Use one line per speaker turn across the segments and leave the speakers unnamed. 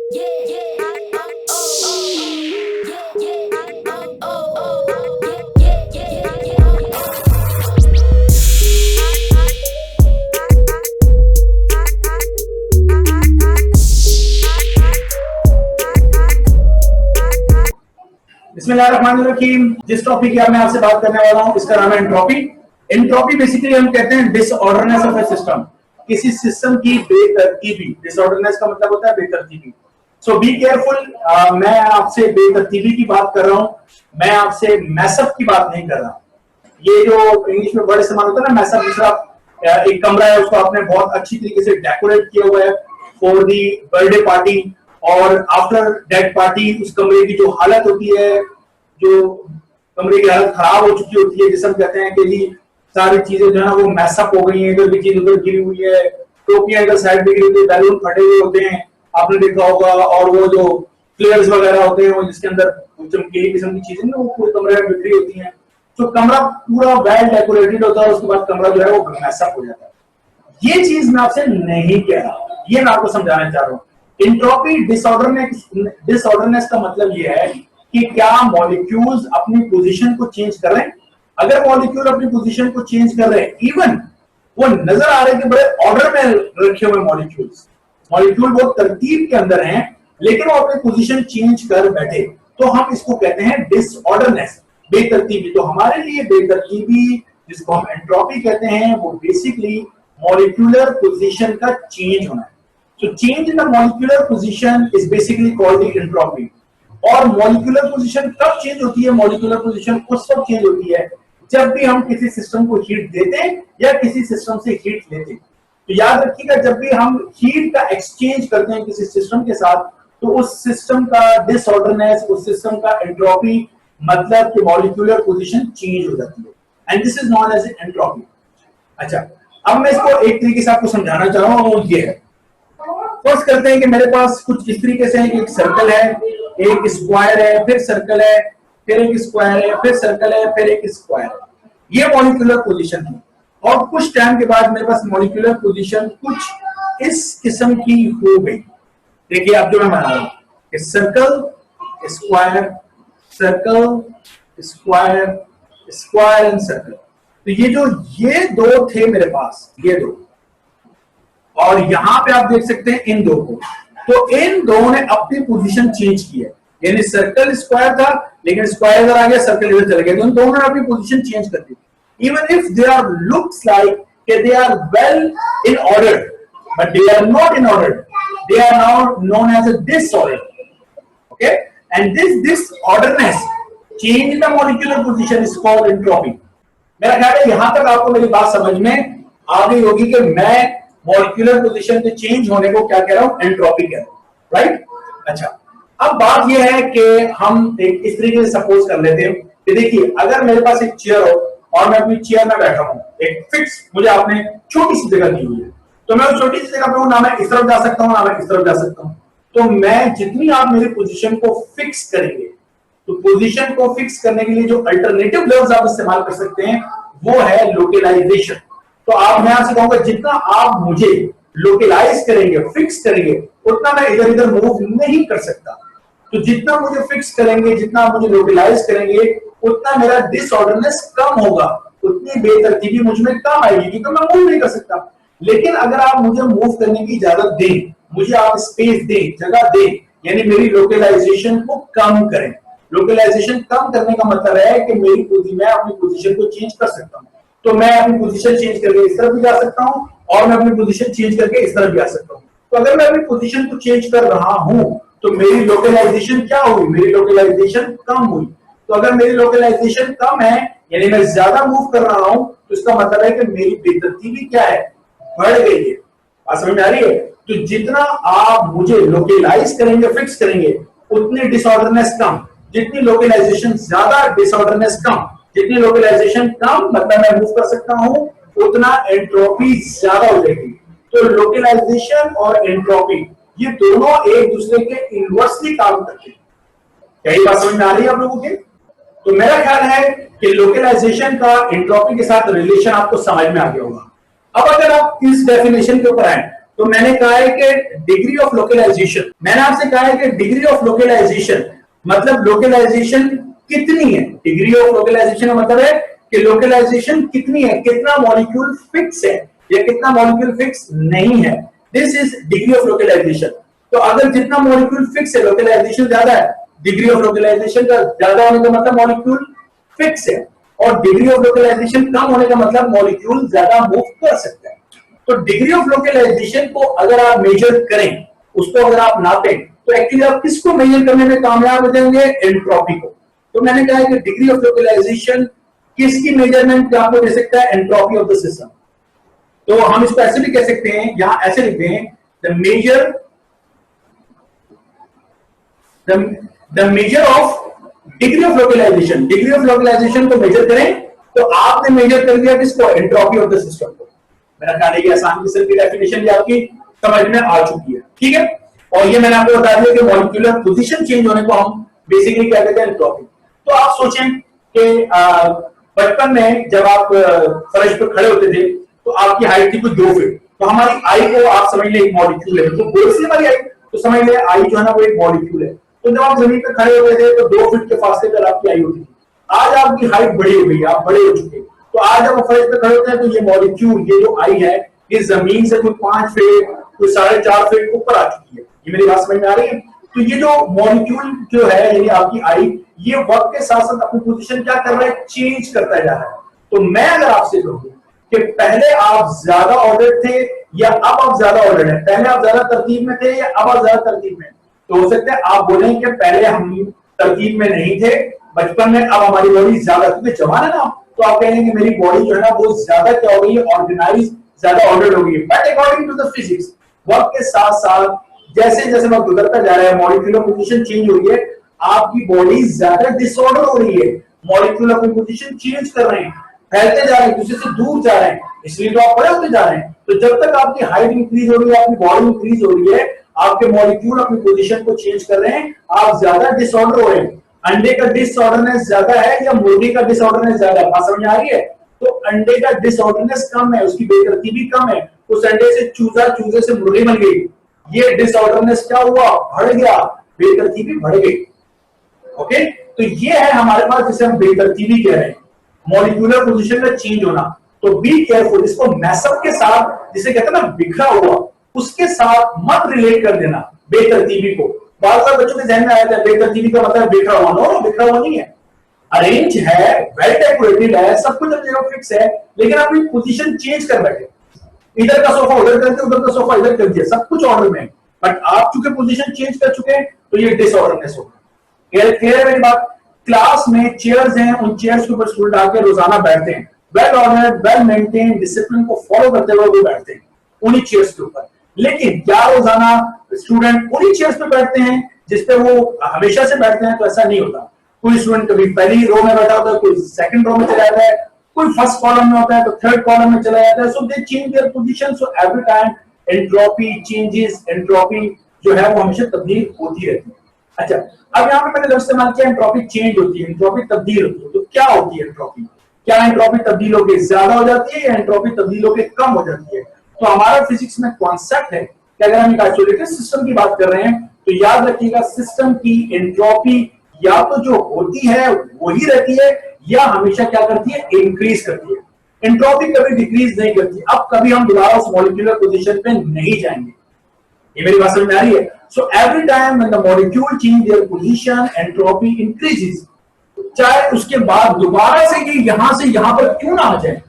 बिस्मिल्लाहिर्रहमानिर्रहीम। जिस टॉपिक की मैं आपसे बात करने वाला हूं इसका नाम है एंट्रोपी। एंट्रोपी बेसिकली हम कहते हैं डिसऑर्डरनेस ऑफ ए सिस्टम, किसी सिस्टम की बेतरतीबी। डिसऑर्डरनेस का मतलब होता है बेतरतीबी। सो बी केयरफुल। मैं आपसे बेतरतीबी की बात कर रहा हूं, मैं आपसे मैसअप की बात नहीं कर रहा। ये जो इंग्लिश में वर्ड इस्तेमाल होता है ना मैसअप, जिसका एक कमरा है उसको आपने बहुत अच्छी तरीके से डेकोरेट किया हुआ है फॉर दी बर्थडे पार्टी, और आफ्टर डेट पार्टी उस कमरे की जो हालत होती है, जो कमरे की हालत खराब हो चुकी होती है, जिसे हम कहते हैं कि जी सारी चीजें जो है ना वो मैसअप हो गई हैं, इधर भी चीज उधर गिरी हुई है, टोपियां इधर साइड में गिरी हुई है, बैलून फटे हुए होते हैं, आपने देखा होगा, और वो जो फ्लेयर्स वगैरह होते हैं वो जिसके अंदर चमकीली किस्म की चीजें वो पूरे कमरे में बिखरी होती हैं। तो कमरा पूरा वेल डेकोरेटेड होता है, उसके बाद कमरा जो है वो मैसअप हो जाता है। ये चीज मैं आपसे नहीं कह रहा, ये मैं आपको समझाना चाह रहा हूँ। एंट्रोपी डिसऑर्डरनेस का मतलब ये है कि क्या मॉलिक्यूल्स अपनी पोजीशन को चेंज कर रहे हैं। अगर मॉलिक्यूल अपनी पोजीशन को चेंज कर रहे हैं, इवन वो नजर आ रहे हैं कि बड़े ऑर्डर में रखे हुए मॉलिक्यूल वो तरतीब के अंदर हैं, लेकिन वो अपनी पोजीशन चेंज कर बैठे, तो हम इसको कहते हैं डिसऑर्डरनेस, बेतरतीबी। तो हमारे लिए बेतरतीबी, जिसको हम एंट्रोपी कहते हैं, वो बेसिकली मॉलिक्यूलर पोजीशन का चेंज होना है। So change in the molecular position is basically called the entropy। और मॉलिक्यूलर पोजीशन कब चेंज होती है? मॉलिक्यूलर पोजीशन उस वक्त चेंज होती है जब भी हम किसी सिस्टम को हीट देते हैं या किसी सिस्टम से हीट लेते हैं। तो याद रखिएगा, जब भी हम हीट का एक्सचेंज करते हैं किसी सिस्टम के साथ, तो उस सिस्टम का डिसऑर्डरनेस, उस सिस्टम का एंट्रोपी, मतलब कि मॉलिक्यूलर पोजीशन चेंज हो जाती है, and this is known as entropy. अच्छा, अब मैं इसको एक तरीके से आपको समझाना चाह रहा हूं, वो ये है। फर्स्ट करते हैं कि मेरे पास कुछ इस तरीके से एक सर्कल है, एक स्क्वायर है, फिर सर्कल है, फिर एक स्क्वायर है, फिर सर्कल है, फिर एक स्क्वायर है। ये मॉलिक्यूलर पोजीशन है, और कुछ टाइम के बाद मेरे पास मॉलिक्यूलर पोजीशन कुछ इस किस्म की हो गई। देखिए अब जो मैं बना रहा हूं, circle square circle square square and circle. तो ये दो थे मेरे पास, ये दो, और यहां पे आप देख सकते हैं इन दो को। तो इन दोनों ने अपनी पोजीशन चेंज की है, यानी सर्कल स्क्वायर था लेकिन स्क्वायर इधर आ गया, सर्कल इधर चले गए, तो इन दोनों ने अपनी पोजीशन चेंज कर दी। Even if they are looks like they are well in order, but they are not in order, they are now known as a disorder. Okay, and this disorderness change in the molecular position is called entropy. मेरा ख्याल है यहां तक आपको मेरी बात समझ में आ गई होगी कि मैं मॉलिक्यूलर पोजीशन के चेंज होने को क्या कह रहा हूं? एंट्रोपी कह रहा हूं, राइट? अच्छा, अब बात यह है कि हम एक इस तरीके से सपोज कर लेते हैं कि देखिए, अगर मेरे पास एक चेयर हो और मैं अपनी चेयर में बैठा हूं, एक फिक्स, मुझे आपने छोटी सी जगह दी हुई है, तो मैं उस छोटी सी जगह पे हूं, ना मैं इस तरफ जा सकता हूं ना मैं इस तरफ जा सकता हूं। तो मैं जितनी आप मेरी पोजीशन को फिक्स करेंगे, तो पोजीशन को फिक्स करने के लिए जो अल्टरनेटिव लफ्ज आप इस्तेमाल कर सकते हैं वो है लोकेलाइजेशन। तो मैं आपसे कहूंगा, जितना आप मुझे लोकेलाइज करेंगे, फिक्स करेंगे, उतना मैं इधर इधर मूव नहीं कर सकता। तो जितना मुझे फिक्स करेंगे, जितना मुझे लोकेलाइज करेंगे, उतना मेरा डिसऑर्डरनेस कम होगा, उतनी बेतरतीबी मुझ में कम आएगी, क्योंकि मैं मूव नहीं कर सकता। लेकिन अगर आप मुझे मूव करने की इजाजत दें, मुझे आप स्पेस दें, जगह दें, यानी मेरी लोकेलाइजेशन को कम करें। लोकेलाइजेशन कम करने का मतलब है कि मैं अपनी पोजीशन को चेंज कर सकता हूं। तो मैं अपनी पोजीशन चेंज करके इस तरफ भी जा सकता हूं, और मैं अपनी पोजीशन चेंज करके इस तरफ भी आ सकता हूं। तो अगर मैं अपनी पोजीशन को चेंज कर रहा हूं, तो मेरी लोकेलाइजेशन क्या हुई? मेरी लोकेलाइजेशन कम हुई। तो अगर मेरी लोकेलाइजेशन कम है, यानी मैं ज्यादा मूव कर रहा हूं, तो इसका मतलब है कि मेरी बेतरतीबी क्या है? बढ़ गई है। बात समझ में आ रही है? तो जितना आप मुझे लोकेलाइज करेंगे, फिक्स करेंगे, उतनी डिसऑर्डरनेस कम। जितनी लोकेलाइजेशन ज्यादा, डिसऑर्डरनेस कम। जितनी लोकेलाइजेशन कम, मतलब मैं मूव कर सकता हूं, उतना एंट्रोपी ज्यादा हो जाएगी। तो लोकेलाइजेशन और एंट्रोपी ये दोनों एक दूसरे के इनवर्सली काम करते हैं। यही बात समझ में आ रही है आप लोगों के? तो मेरा ख्याल है कि लोकेलाइजेशन का एंट्रोपी के साथ रिलेशन आपको समझ में आ गया होगा। अब अगर आप इस डेफिनेशन के ऊपर आए, तो मैंने कहा है कि डिग्री ऑफ लोकलाइजेशन, मैंने आपसे कहा है कि डिग्री ऑफ लोकलाइजेशन मतलब लोकलाइजेशन कितनी है। डिग्री ऑफ लोकलाइजेशन का मतलब है कि लोकलाइजेशन कितनी है, कितना मॉलिक्यूल फिक्स है या कितना मॉलिक्यूल फिक्स नहीं है। This is degree of localization. तो अगर जितना मॉलिक्यूल फिक्स है, लोकलाइजेशन ज्यादा है, डिग्री ऑफ लोकलाइजेशन का ज्यादा होने का मतलब मॉलिक्यूल फिक्स है, और डिग्री ऑफ लोकलाइजेशन कम होने का मतलब मॉलिक्यूल ज्यादा मूव कर सकता है। तो डिग्री ऑफ लोकलाइजेशन को अगर आप मेजर करें, उसको अगर आप नापें, तो एक्चुअली आप किसको मेजर करने में कामयाब हो जाएंगे, एंट्रोपी को। तो मैंने कहा है कि डिग्री ऑफ लोकलाइजेशन किसकी मेजरमेंट आपको दे सकता है, एंट्रोपी ऑफ द सिस्टम। तो हम इसको ऐसे भी कह सकते हैं, यहां ऐसे लिखते हैं, the measure of degree of localization. Degree of localization को मेजर करें तो आपने मेजर कर दिया किसको, एंट्रोपी ऑफ द सिस्टम को। मेरा कहने की आसान किस्म की डेफिनेशन भी आपकी समझ में आ चुकी है, ठीक है। और ये मैंने आपको बता दिया कि मॉलिक्यूलर पोजीशन चेंज होने को हम बेसिकली क्या कहते हैं, एंट्रोपी। तो आप सोचें कि बचपन में जब आप फर्श पर खड़े होते थे तो आपकी हाइट थी कुछ 2 फीट, तो हमारी आई को आप समझ ले एक मॉलिक्यूल है, तो गोल से हमारी आई, तो समझ ले आई जो है ना वो एक मॉलिक्यूल है। तो जब आप जमीन पर खड़े होते थे तो 2 फीट के फासले पर आपकी आई होती थी। आज आपकी हाइट बड़ी हो गई, आप बड़े हो चुके, तो आज जब फर्श पे खड़े होते हैं तो ये मॉलिक्यूल, ये जो आई है, ये जमीन से कोई 5 फीट कोई 4.5 फीट ऊपर आ चुकी है। ये मेरी बात समझ में आ रही है। तो ये जो मॉलिक्यूल जो है, यानी आपकी आई, ये वक्त के साथ साथ अपनी पोजीशन क्या कर रहा है, चेंज करता जा रहा है। तो मैं अगर आपसे कहूं कि पहले आप ज्यादा ऑर्डर थे या अब आप ज्यादा ऑर्डर है, पहले आप ज्यादा तरतीब में थे या अब आप ज्यादा तरतीब में, तो हो सकता है आप बोलें कि पहले हम तरतीब में नहीं थे बचपन में, अब हमारी बॉडी ज्यादा, क्योंकि जवान है ना, तो आप कहेंगे कि मेरी बॉडी जो है ना वो ज्यादा क्या हो गई है, ऑर्गेनाइज, ज्यादा ऑर्डर हो गई है। But according to the physics, वक्त के साथ साथ जैसे जैसे वक्त गुजरता जा रहा है, मॉलिक्यूलर पोजीशन चेंज हो रही है, आपकी बॉडी ज्यादा डिसऑर्डर हो रही है, मॉलिक्यूल अपनी पोजीशन चेंज कर रहे हैं, फैलते जा रहे हैं, दूसरे से दूर जा रहे हैं, इसलिए तो आप बड़े होते जा रहे हैं। तो जब तक आपकी हाइट इंक्रीज हो रही है, आपकी बॉडी इंक्रीज हो रही है, आपके मॉलिक्यूल अपनी पोजीशन को चेंज कर रहे हैं, आप ज्यादा डिसऑर्डर हो रहे हैं। अंडे का डिसऑर्डरनेस ज्यादा है या मुर्गी का डिसऑर्डरनेस ज्यादा है, बात समझ आ रही है। तो अंडे का डिसऑर्डरनेस कम है, उसकी बेतरतीबी कम है, उस अंडे से चूजा, चूजे से मुर्गी बन गई, ये डिसऑर्डरनेस क्या हुआ, बढ़ गया, बेतरतीबी बढ़ गई। ओके, तो ये है हमारे पास जिसे हम बेतरतीबी कह रहे हैं, मॉलिक्यूलर पोजीशन का चेंज होना। तो बी केयरफुल, इसको मैसअप के साथ, जिसे कहते हैं ना बिखरा हुआ, उसके साथ मत रिलेट कर देना बेतरतीबी को। बार बार बच्चों के ध्यान में आया था बेतरतीबी का मतलब बिखरा हुआ, नो, बिखरा हुआ नहीं है, अरेंज है, वेल डेकोरेटेड है, सब कुछ अपनी जगह फिक्स है, लेकिन अपनी पोजीशन चेंज कर बैठे, इधर का सोफा उधर कर दिया, उधर का सोफा इधर कर दिया, सब कुछ ऑर्डर में, बट आप चूंकि पोजीशन चेंज कर चुके हैं तो ये डिसऑर्डरनेस हो गया। क्लियर है मेरी बात। क्लास में चेयर्स हैं, उन चेयर्स के ऊपर स्टूडेंट आके रोजाना बैठते हैं, well ordered, well maintain, discipline को फॉलो करते हुए वो बैठते हैं उन्हीं चेयर्स के ऊपर। लेकिन क्या रोजाना स्टूडेंट उन्हीं चेयर्स पे बैठते हैं जिसपे वो हमेशा से बैठते हैं? तो ऐसा नहीं होता। कोई स्टूडेंट कभी पहली रो में बैठा होता है, कोई सेकंड रो में चला जाता है, कोई फर्स्ट कॉलम में होता है तो थर्ड कॉलम में चला जाता है। So they change their position, so every time entropy changes, entropy जो है वो हमेशा तब्दील होती रहती है। अच्छा, अब यहाँ पे मैंने लफ्ज इस्तेमाल किया एंट्रोपी चेंज होती है, एंट्रोपी तब्दील होती है। तो क्या होती है एंट्रोपी? क्या एंट्रोपी तब्दील होकर ज्यादा हो जाती है या एंट्रोपी तब्दील होकर कम हो जाती है? तो हमारा फिजिक्स में कॉन्सेप्ट है कि अगर हम एक आइसोलेटेड सिस्टम की बात कर रहे हैं तो याद रखिएगा सिस्टम की एंट्रोपी या तो जो होती है वही रहती है या हमेशा क्या करती है, इंक्रीज करती है। एंट्रोपी कभी डिक्रीज नहीं करती। अब कभी हम दोबारा उस मॉलिक्यूलर पोजीशन पे नहीं जाएंगे, ये मेरी बात समझ में आ रही है? सो every time when the molecule change their position entropy increases. चाहे उसके बाद दोबारा से ये यहां से यहां पर क्यों ना आ जाए,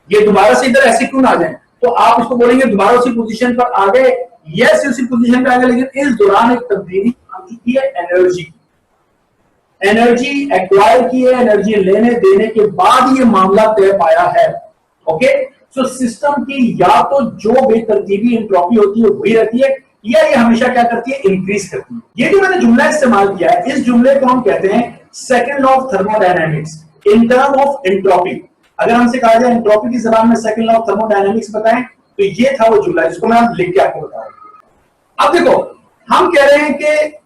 ये दोबारा से इधर ऐसे क्यों ना आ जाए, तो आप इसको बोलेंगे दोबारा उसी पोजीशन पर आ गए, यस उसी पोजीशन पे आ गए, लेकिन इस दौरान एक तब्दीली आ चुकी है एनर्जी, एनर्जी एक्वायर की है, एनर्जी लेने देने के बाद ये मामला तय पाया है। ओके, सो सिस्टम की या तो जो बेतरतीबी एंट्रोपी होती है वही रहती है या ये हमेशा क्या करती है, इंक्रीज करती है। ये जो मैंने जुमला इस्तेमाल किया है, इस जुमले को हम कहते हैं second law of thermodynamics in term of entropy. अगर हमसे कहा जाए एंट्रोपी की जबान में सेकंड लॉ ऑफ थर्मोडायनेमिक्स बताएं, तो ये था वो जुमला, इसको मैं लिख के आपको बता रहा हूं। अब देखो, हम कह रहे हैं कि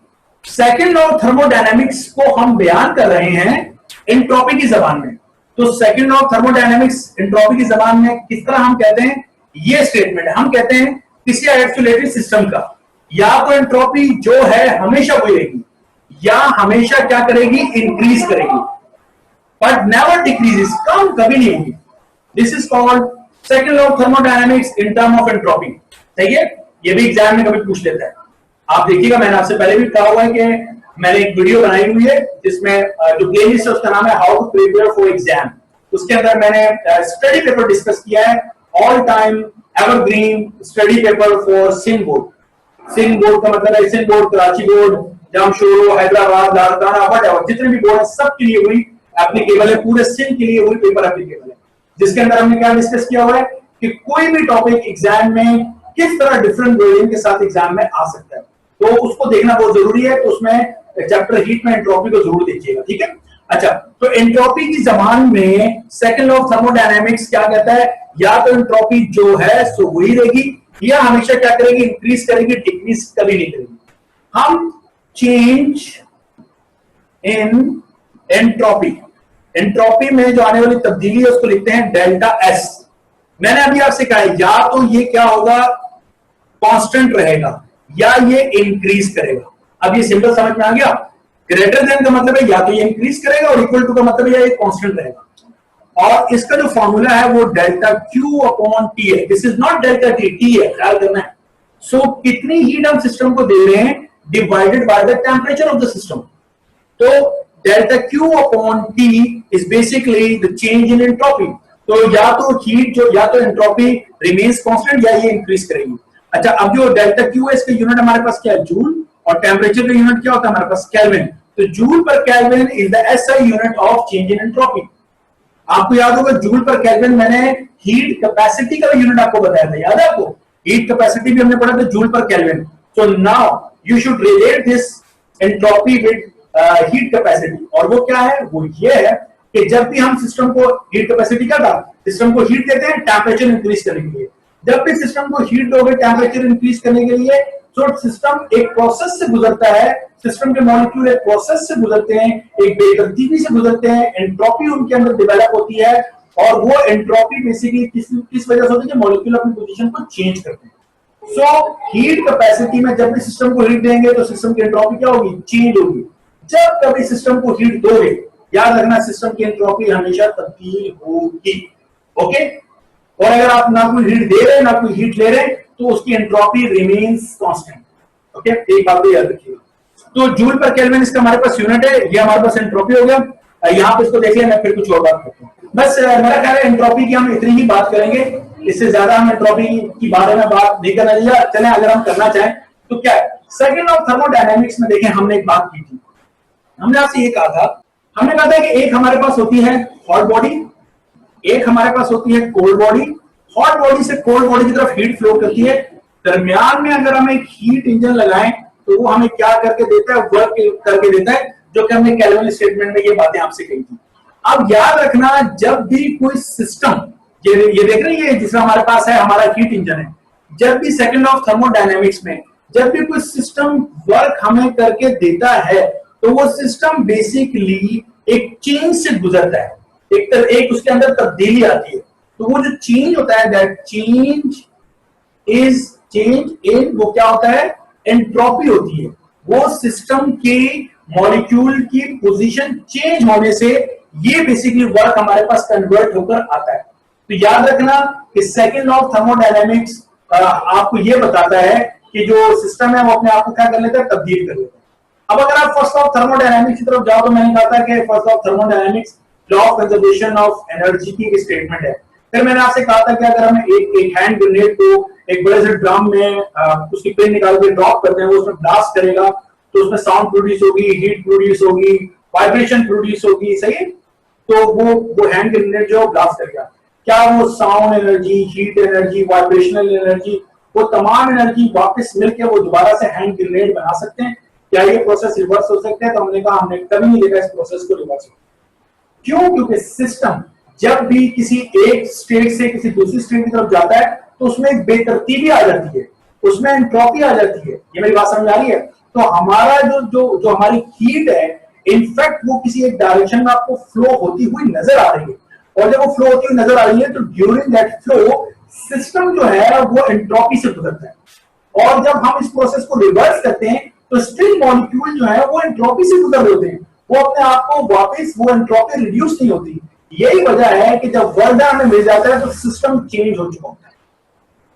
सेकंड लॉ ऑफ थर्मोडायनेमिक्स को हम बयान कर रहे हैं एंट्रोपी की जबान में। तो second law of thermodynamics entropy की जबान में किस तरह हम कहते हैं, ये स्टेटमेंट है, हम कहते हैं किसी आइसोलेटेड सिस्टम का, या तो एंट्रोपी जो है हमेशा वही रहेगी, या हमेशा क्या करेगी, इंक्रीज करेगी, बट नेवर डिक्रीजेस, कम कभी नहीं होगी। This is called second law of thermodynamics in term of entropy. सही है, ये भी एग्जाम में कभी पूछ लेता है। आप देखिएगा, मैंने आपसे पहले भी कहा हुआ है कि मैंने एक वीडियो बनाई हुई है जिसमें जो प्लेलिस्ट है उसका नाम है how to prepare for exam. उसके अंदर मैंने स्टडी पेपर डिस्कस किया है, all time evergreen study paper for Sindh board. Sindh board का मतलब है Sindh board, Karachi board, Jamshedpur, Hyderabad, Larkana, what जितने भी बोर्ड है सबके लिए वही एप्लीकेबल है, पूरे सिंध के लिए वही पेपर एप्लीकेबल है। जिसके अंदर हमने क्या डिस्कस किया हुआ है कि कोई भी टॉपिक एग्जाम में किस तरह डिफरेंट वर्डिंग के साथ एग्जाम में आ सकता है, तो उसको देखना बहुत जरूरी है। तो उसमें चैप्टर हीट में एंट्रोपी को जरूर देखिएगा, ठीक है। अच्छा, तो एंट्रोपी की जबान में सेकंड लॉ ऑफ थर्मोडायनेमिक्स क्या कहता है, या तो एंट्रोपी जो है सो वही रहेगी, या हमेशा क्या करेगी, इंक्रीज करेगी, डिक्रीज कभी नहीं करेगी। हम चेंज इन एंट्रोपी, एंट्रोपी में जो आने वाली तब्दीली है उसको लिखते हैं डेल्टा एस। मैंने अभी आपसे कहा या तो ये क्या होगा, कांस्टेंट रहेगा, या ये इंक्रीज करेगा। अब ये सिंबल समझ में आ गया। ग्रेटर देन का मतलब है या तो ये इंक्रीज करेगा, और इक्वल टू का मतलब है ये कांस्टेंट रहेगा। और इसका जो फॉर्मूला है वो डेल्टा क्यू अपॉन टी है। This is not delta T, T है, ख्याल करना है। सो कितनी हीट हम सिस्टम को दे रहे हैं divided by the temperature of the system. तो delta Q upon T is basically the change in entropy. तो या तो हीट जो, या तो एंट्रोपी रिमेन्स कांस्टेंट, या ये इंक्रीज करेगी। अच्छा, अब जो डेल्टा क्यू है इसका यूनिट हमारे पास क्या है, जूल, और टेम्परेचर का यूनिट क्या होता है हमारे पास, केल्विन। तो जूल पर kelvin is the SI unit of change in entropy. आपको याद होगा जूल पर केल्विन, मैंने हीट कैपेसिटी का यूनिट आपको बताया था, याद है आपको, हीट कैपेसिटी भी हमने पढ़ा था जूल पर kelvin. So now you should relate this entropy with heat capacity, और वो क्या है, वो ये है कि जब भी हम सिस्टम को हीट कैपेसिटी क्या था, सिस्टम को हीट देते हैं टेम्परेचर इंक्रीज करने के लिए। जब भी सिस्टम को हीट दोगे टेम्परेचर इंक्रीज करने के लिए, तो सिस्टम एक प्रोसेस से गुजरता है, सिस्टम के मॉलिक्यूल एक प्रोसेस से गुजरते हैं, एक बेतरतीबी से गुजरते हैं, एंट्रोपी उनके अंदर डेवलप होती है, और वो एंट्रोपी बेसिकली किस वजह से होती है कि मॉलिक्यूल अपनी पोजीशन को चेंज करते हैं। सो हीट कैपेसिटी में जब भी सिस्टम को हीट देंगे तो सिस्टम की एंट्रोपी क्या होगी, चेंज होगी। जब कभी सिस्टम को हीट दोगे, याद रखना सिस्टम की एंट्रोपी हमेशा तब्दील होगी, ओके। और अगर आप ना कोई हीट दे रहे ना कोई हीट ले रहे तो उसकी एंट्रोपी रिमेन्स कांस्टेंट, ओके। एक बात भी याद रखिएगा। तो जूल पर केल्विन इसका हमारे पास यूनिट है, ये हमारे पास एंट्रोपी हो गया। यहाँ पे इसको देख लिया, मैं फिर कुछ और बात करता हूँ। बस मेरा ख्याल है एंट्रोपी की हम इतनी ही बात करेंगे, इससे ज्यादा हम एंट्रोपी की बारे में बात नहीं करना चाहिए। चलें, अगर हम करना चाहें तो क्या है, सेकंड ऑफ थर्मोडायनेमिक्स में देखें हमने एक बात की थी, हमने आपसे ये कहा था, हमने कहा था कि एक हमारे पास होती है हॉट बॉडी, एक हमारे पास होती है कोल्ड बॉडी। हॉट बॉडी से कोल्ड बॉडी की तरफ हीट फ्लो करती है, दरमियान में अगर हम एक हीट इंजन लगाएं तो वो हमें क्या करके देता है, वर्क करके देता है, जो कि हमने केल्विन स्टेटमेंट में ये बातें आपसे कही थी। अब याद रखना, जब भी कोई सिस्टम, ये देख रहे हैं, ये जिसमें हमारे पास है हमारा हीट इंजन है, जब भी सेकंड ऑफ थर्मोडायनेमिक्स में जब भी कोई सिस्टम वर्क हमें करके देता है तो वो सिस्टम बेसिकली एक चेंज से गुजरता है, एक उसके अंदर तब्दीली आती है। तो वो जो चेंज होता है, that change is change in, वो क्या होता है, एंट्रोपी होती है। वो सिस्टम के मॉलिक्यूल की पोजीशन चेंज होने से ये बेसिकली वर्क हमारे पास कन्वर्ट होकर आता है। तो याद रखना कि सेकंड लॉ ऑफ थर्मोडायनेमिक्स आपको ये बताता है कि जो सिस्टम है वो अपने आप को क्या कर लेता है, तब्दील कर लेता है। अब अगर आप फर्स्ट ऑफ थर्मोडायनेमिक्स की तरफ जाओ तो मैंने कहा था कि first of thermodynamics law of conservation of energy की एक स्टेटमेंट है। फिर मैंने आपसे कहा था कि अगर हम एक हैंड ग्रेनेड को एक बड़े से ड्रम में उसकी पिन निकाल के ड्रॉप करते हैं, वो उसमें ब्लास्ट करेगा तो उसमें साउंड प्रोड्यूस होगी, हीट प्रोड्यूस होगी, वाइब्रेशन प्रोड्यूस होगी, सही है। तो वो हैंड ग्रेनेड जो ब्लास्ट करेगा, क्या वो sound energy, heat energy, vibrational energy, वो तमाम एनर्जी वापस मिलकर वो दोबारा से हैंड ग्रेनेड बना सकते हैं? क्या ये प्रोसेस रिवर्स हो सकता है? तो हमने कहा हमने कभी नहीं देखा इस प्रोसेस को रिवर्स। क्यों? क्योंकि सिस्टम जब भी किसी एक स्टेट से किसी दूसरी स्टेट की तरफ जाता है तो उसमें एक बेतरतीबी आ जाती है, उसमें एंट्रोपी आ जाती है। ये मेरी बात समझ आ रही है? तो हमारा जो हमारी हीट है, इनफैक्ट वो किसी एक डायरेक्शन में आपको फ्लो होती हुई नजर आ रही है, और जब वो फ्लो होती हुई नजर आ रही है तो ड्यूरिंग दैट फ्लो सिस्टम जो है वो एंट्रोपी से गुजरता है और जब हम इस प्रोसेस को रिवर्स करते हैं तो स्टिल मॉलिक्यूल जो है वो एंट्रोपी से गुजर रहे होते हैं, वो अपने आप को वापस वो एंट्रोपी रिड्यूस नहीं होती। यही वजह है कि जब वर्क डन हमें मिल जाता है तो सिस्टम चेंज हो चुका होता है।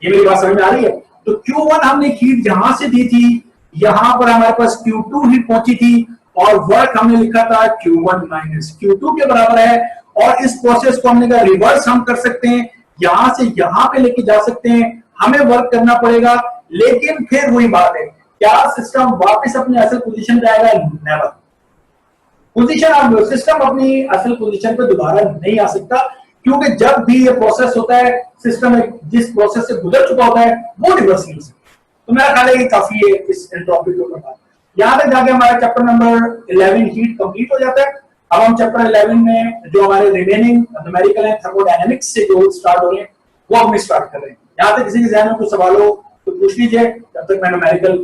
ये मेरी बात समझ में आ रही है? तो Q1 हमने हीट यहां से दी थी, यहां पर हमारे पास Q2 हीट पहुंची थी और वर्क हमने लिखा था Q1 माइनस Q2 के बराबर है। और इस प्रोसेस को हमने कहा रिवर्स हम कर सकते हैं, यहां से यहां पे लेके जा सकते हैं, हमें वर्क करना पड़ेगा। लेकिन फिर वही बात है, क्या सिस्टम वापस अपनी असल पोजीशन पे आएगा? नेवर। पोजीशन सिस्टम अपनी असल पोजीशन पे दोबारा नहीं आ सकता, क्योंकि जब भी ये प्रोसेस होता है सिस्टम जिस प्रोसेस से गुजर चुका होता है वो रिवर्स नहीं हो सकता। तो मेरा ख्याल है ये काफी है इस एंट्रोपी के ऊपर। यहां तक जाके हमारा चैप्टर नंबर 11 हीट कंप्लीट हो जाता है। अब हम चैप्टर 11 में जो हमारे रिमेनिंग न्यूमेरिकल है थर्मोडायनेमिक्स से जो स्टार्ट हो रहे हैं वो हम स्टार्ट कर रहे हैं। यहां तक किसी के ज़हन में कुछ सवाल हो तो पूछ लीजिए, तब तक मैं न्यूमेरिकल